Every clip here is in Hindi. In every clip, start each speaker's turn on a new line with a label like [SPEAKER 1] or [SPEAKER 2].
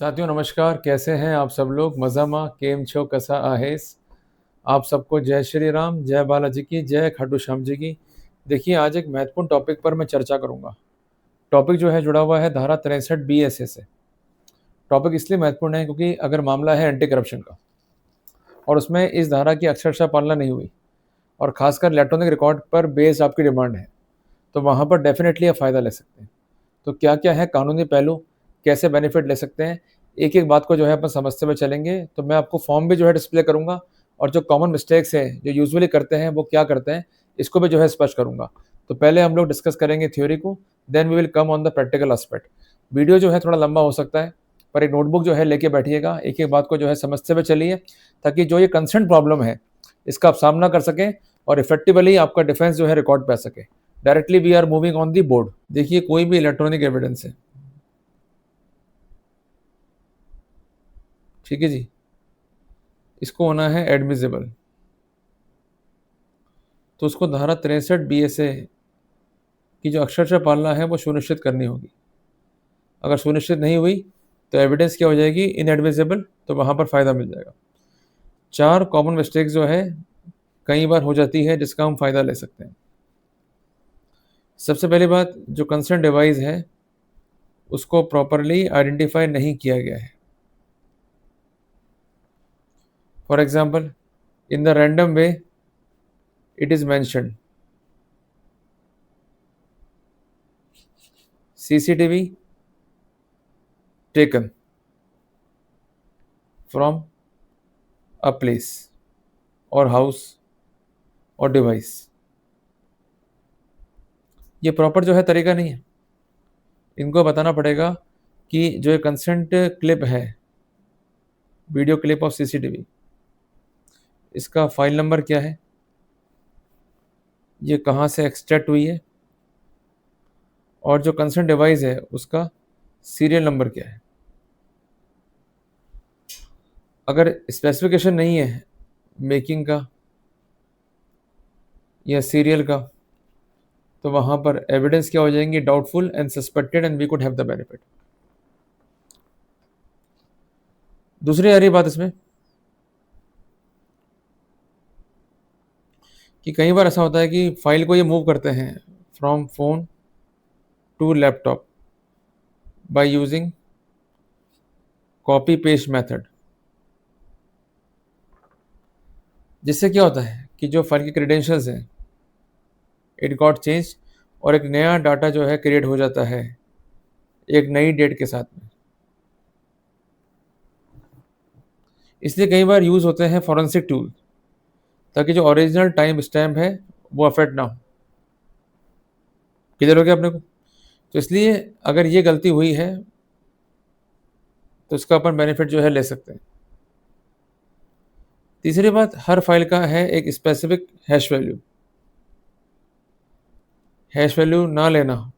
[SPEAKER 1] साथियों नमस्कार, कैसे हैं आप सब लोग? मज़ामा केम छो कसा आहेस? आप सबको जय श्री राम, जय बालाजी की, जय खाटू श्याम जी की। देखिए, आज एक महत्वपूर्ण टॉपिक पर मैं चर्चा करूँगा। टॉपिक जो है जुड़ा हुआ है धारा 63 बीएसए से। टॉपिक इसलिए महत्वपूर्ण है क्योंकि अगर मामला है एंटी करप्शन का और उसमें इस धारा की अक्षरशः पालना नहीं हुई और खासकर इलेक्ट्रॉनिक रिकॉर्ड पर बेस्ड आपकी डिमांड है, तो वहाँ पर डेफिनेटली आप फ़ायदा ले सकते हैं। तो क्या-क्या है कानूनी पहलू, कैसे बेनिफिट ले सकते हैं, एक-एक बात को जो है अपन समझते हुए चलेंगे। तो मैं आपको फॉर्म भी जो है डिस्प्ले करूँगा और जो कॉमन मिस्टेक्स हैं, जो यूजुअली करते हैं, वो क्या करते हैं, इसको भी जो है स्पष्ट करूँगा। तो पहले हम लोग डिस्कस करेंगे थ्योरी को, then we will come on the practical aspect. Video जो है थोड़ा लंबा हो सकता है, पर एक नोटबुक जो है लेके बैठिएगा, एक-एक बात को जो है समझते हुए चलिए, ताकि जो ये कंसेंट प्रॉब्लम है, इसका आप सामना कर सकें और इफेक्टिवली आपका डिफेंस जो है रिकॉर्ड पे आ सके। Directly we are moving on the board. देखिए, कोई भी इलेक्ट्रॉनिक एविडेंस है, ठीक है जी, इसको होना है एडमिसिबल, तो उसको धारा 63 बीएसए की जो अक्षरशः पालना है वो सुनिश्चित करनी होगी। अगर सुनिश्चित नहीं हुई तो एविडेंस क्या हो जाएगी, इनएडमिसिबल, तो वहाँ पर फ़ायदा मिल जाएगा। 4 कॉमन मिस्टेक्स जो है कई बार हो जाती है जिसका हम फ़ायदा ले सकते हैं। सबसे पहली बात, जो कंसर्न डिवाइस है उसको प्रॉपरली आइडेंटिफाई नहीं किया गया है। For example, in the random way it is mentioned CCTV taken from a place और हाउस और डिवाइस। ये प्रॉपर जो है तरीका नहीं है। इनको बताना पड़ेगा कि जो ये कंसेंट क्लिप है, वीडियो क्लिप ऑफ CCTV, इसका फाइल नंबर क्या है, ये कहाँ से एक्सट्रैक्ट हुई है, और जो कंसेंट डिवाइस है उसका सीरियल नंबर क्या है। अगर स्पेसिफिकेशन नहीं है मेकिंग का या सीरियल का, तो वहाँ पर एविडेंस क्या हो जाएंगी, doubtful and suspected and we could have the benefit. दूसरी आ रही बात इसमें कि कई बार ऐसा होता है कि फाइल को ये मूव करते हैं from phone to laptop by using copy paste method, जिससे क्या होता है कि जो फाइल की क्रेडेंशियल्स हैं इट गॉट चेंज और एक नया डाटा जो है क्रिएट हो जाता है एक नई डेट के साथ में। इसलिए कई बार यूज़ होते हैं फॉरेंसिक टूल, ताकि जो ओरिजिनल टाइम स्टैम्प है वो अफेक्ट ना हो। क्लियर हो गया अपने को? तो इसलिए अगर ये गलती हुई है तो इसका अपन बेनिफिट जो है ले सकते हैं। तीसरी बात, हर फाइल का है एक specific hash value. Hash value ना लेना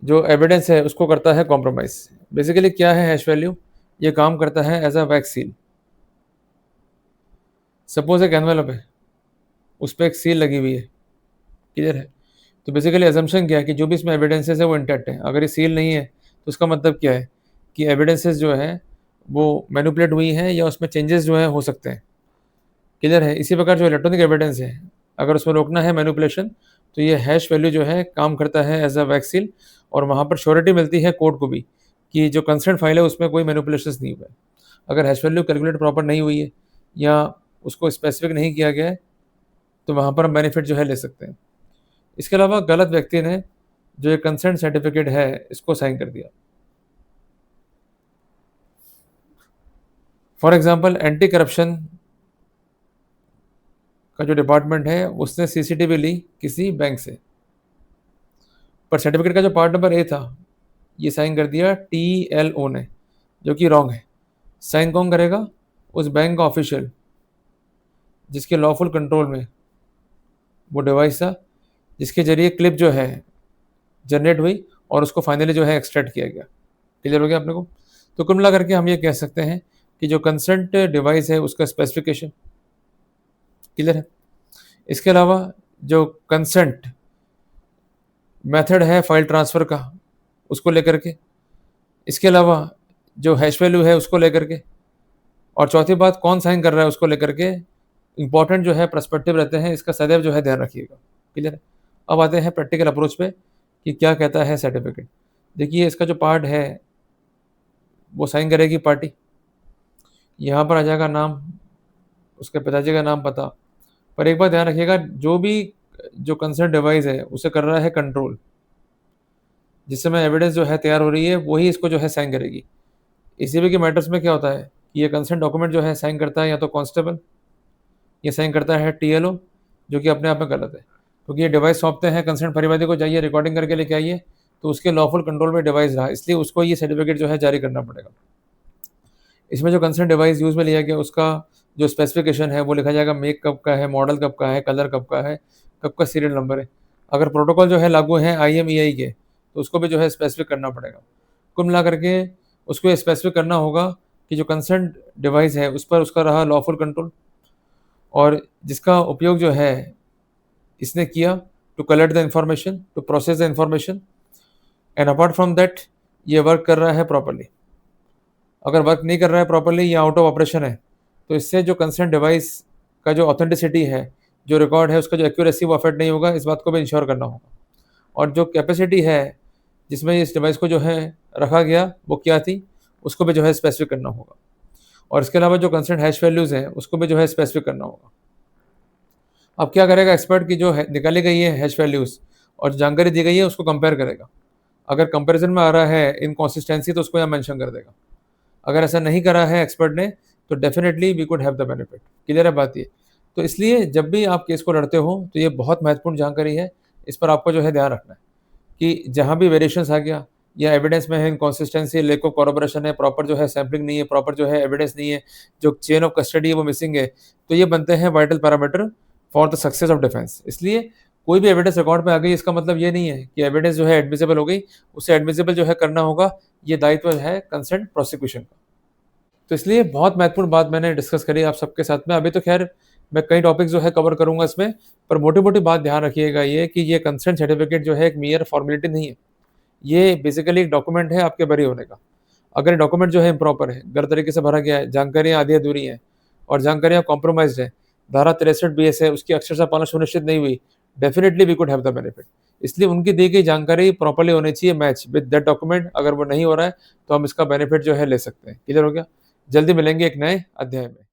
[SPEAKER 1] जो एविडेंस है उसको करता है कॉम्प्रोमाइज। बेसिकली क्या है हैश वैल्यू, ये काम करता है as a wax seal. Suppose एक एनवेलप है, उस पर एक सील लगी हुई है, क्लियर है, तो बेसिकली एजम्पशन क्या है कि जो भी इसमें एविडेंसेस है वो इंटैक्ट है। अगर ये सील नहीं है तो उसका मतलब क्या है कि एविडेंसेस जो है वो मैनिपुलेट हुई हैं या उसमें चेंजेस जो है हो सकते हैं। क्लियर है। इसी प्रकार जो इलेक्ट्रॉनिक एविडेंस है, अगर उसमें रोकना है मैनिपुलेशन, तो ये हैश वैल्यू जो है काम करता है एज अ वैक्सील, और वहाँ पर श्योरिटी मिलती है कोर्ट को भी कि जो कंसर्न फाइल है उसमें कोई मैनिपुलेशन नहीं हुआ है। अगर हैश वैल्यू कैलकुलेट प्रॉपर नहीं हुई है या उसको स्पेसिफिक नहीं किया गया है, तो वहाँ पर हम बेनिफिट जो है ले सकते हैं। इसके अलावा गलत व्यक्ति ने जो ये कंसेंट सर्टिफिकेट है इसको साइन कर दिया। फॉर एग्जाम्पल, एंटी करप्शन का जो डिपार्टमेंट है उसने CCTV ली किसी बैंक से, पर सर्टिफिकेट का जो पार्ट नंबर ए था ये साइन कर दिया TLO ने, जो कि रॉन्ग है। साइन कौन करेगा? उस बैंक का ऑफिशियल जिसके लॉफुल कंट्रोल में वो डिवाइस था, जिसके जरिए क्लिप जो है जनरेट हुई और उसको फाइनली जो है एक्सट्रैक्ट किया गया। क्लियर हो गया अपने को? तो कुल मिला करके हम ये कह सकते हैं कि जो कंसर्ट डिवाइस है उसका स्पेसिफिकेशन क्लियर है। इसके अलावा जो कंसेंट मेथड है फाइल ट्रांसफ़र का, उसको लेकर के, इसके अलावा जो हैश वैल्यू है उसको लेकर के, और चौथी बात कौन साइन कर रहा है उसको लेकर के इंपॉर्टेंट जो है पर्सपेक्टिव रहते हैं, इसका सदैव जो है ध्यान रखिएगा। क्लियर है? अब आते हैं प्रैक्टिकल अप्रोच पे कि क्या कहता है सर्टिफिकेट। देखिए इसका जो पार्ट है वो साइन करेगी पार्टी, यहाँ पर आ जाएगा नाम, उसके पिताजी का नाम, पता। पर एक बात ध्यान रखिएगा, जो भी जो कंसर्न डिवाइस है उसे कर रहा है कंट्रोल, जिस समय एविडेंस जो है तैयार हो रही है वही इसको जो है साइन करेगी। इसी के मैटर्स में क्या होता है कि ये कंसर्न डॉक्यूमेंट जो है साइन करता है या तो कांस्टेबल, ये साइन करता है टीएलओ, जो कि अपने आप में गलत है, क्योंकि ये डिवाइस सौंपते हैं कंसर्न परिवादी को, जाइए रिकॉर्डिंग करके लेके आइए, तो उसके लॉफुल कंट्रोल में डिवाइस रहा, इसलिए उसको ये सर्टिफिकेट जो है जारी करना पड़ेगा। इसमें जो कंसर्न डिवाइस यूज़ में लिया गया उसका जो स्पेसिफिकेशन है वो लिखा जाएगा, मेक कब का है, मॉडल कब का है, कलर कब का है, कब का सीरियल नंबर है। अगर प्रोटोकॉल जो है लागू है आईएमईआई के, तो उसको भी जो है स्पेसिफिक करना पड़ेगा। कुल मिला करके उसको ये स्पेसिफिक करना होगा कि जो कंसर्न डिवाइस है उस पर उसका रहा लॉफुल कंट्रोल, और जिसका उपयोग जो है इसने किया to collect the information, to process the information, and apart from that ये वर्क कर रहा है प्रॉपरली। अगर वर्क नहीं कर रहा है प्रॉपरली या आउट ऑफ ऑपरेशन है, तो इससे जो कंसर्न डिवाइस का जो ऑथेंटिसिटी है, जो रिकॉर्ड है, उसका जो एक्यूरेसी वो अफेक्ट नहीं होगा, इस बात को भी इंश्योर करना होगा। और जो कैपेसिटी है जिसमें इस डिवाइस को जो है रखा गया वो क्या थी, उसको भी जो है स्पेसिफिक करना होगा। और इसके अलावा जो कंसर्न हैश वैल्यूज़ हैं उसको भी जो है स्पेसिफिक करना होगा। अब क्या करेगा एक्सपर्ट की जो है निकाली गई है हैश वैल्यूज़ और जानकारी दी गई है उसको कंपेयर करेगा। अगर कंपैरिजन में आ रहा है इनकंसिस्टेंसी तो उसको यहाँ मेंशन कर देगा। अगर ऐसा नहीं करा है एक्सपर्ट ने तो definitely we could have the benefit. Clear है बात ये? तो इसलिए जब भी आप केस को लड़ते हो तो ये बहुत महत्वपूर्ण जानकारी है, इस पर आपको जो है ध्यान रखना है कि जहाँ भी वेरिएशंस आ गया या एविडेंस में है इनकंसिस्टेंसी, लैक ऑफ कोलैबोरेशन है, प्रॉपर जो है सैंपलिंग नहीं है, प्रॉपर जो है एविडेंस नहीं है, जो चेन ऑफ कस्टडी है वो मिसिंग है, तो ये बनते हैं vital parameter for the success of defence. इसलिए कोई भी एविडेंस रिकॉर्ड में आ गई इसका मतलब ये नहीं है कि एविडेंस जो है एडमिसिबल हो गई, उसे एडमिसिबल जो है करना होगा, ये दायित्व है कंसर्न प्रोसिक्यूशन का। तो इसलिए बहुत महत्वपूर्ण बात मैंने डिस्कस करी आप सबके साथ में। अभी तो खैर मैं कई टॉपिक्स जो है कवर करूँगा इसमें, पर मोटी-मोटी बात ध्यान रखिएगा ये कि ये कंसर्न सर्टिफिकेट जो है एक मेयर फॉर्मेलिटी नहीं है। ये बेसिकली एक डॉक्यूमेंट है आपके बरी होने का। अगर डॉक्यूमेंट जो है इम्प्रॉपर है, गलत तरीके से भरा गया है, जानकारियाँ आधी-अधूरी हैं और जानकारियाँ कॉम्प्रोमाइज़्ड है, धारा 63 बीएस है, उसकी अक्षरशः पालना सुनिश्चित नहीं हुई, definitely we could have the benefit. इसलिए उनकी दी गई जानकारी प्रॉपर्ली होनी चाहिए मैच विद दैट डॉक्यूमेंट। अगर वो नहीं हो रहा है, तो हम इसका बेनिफिट जो है ले सकते हैं। क्लियर हो गया? जल्दी मिलेंगे एक नए अध्याय में।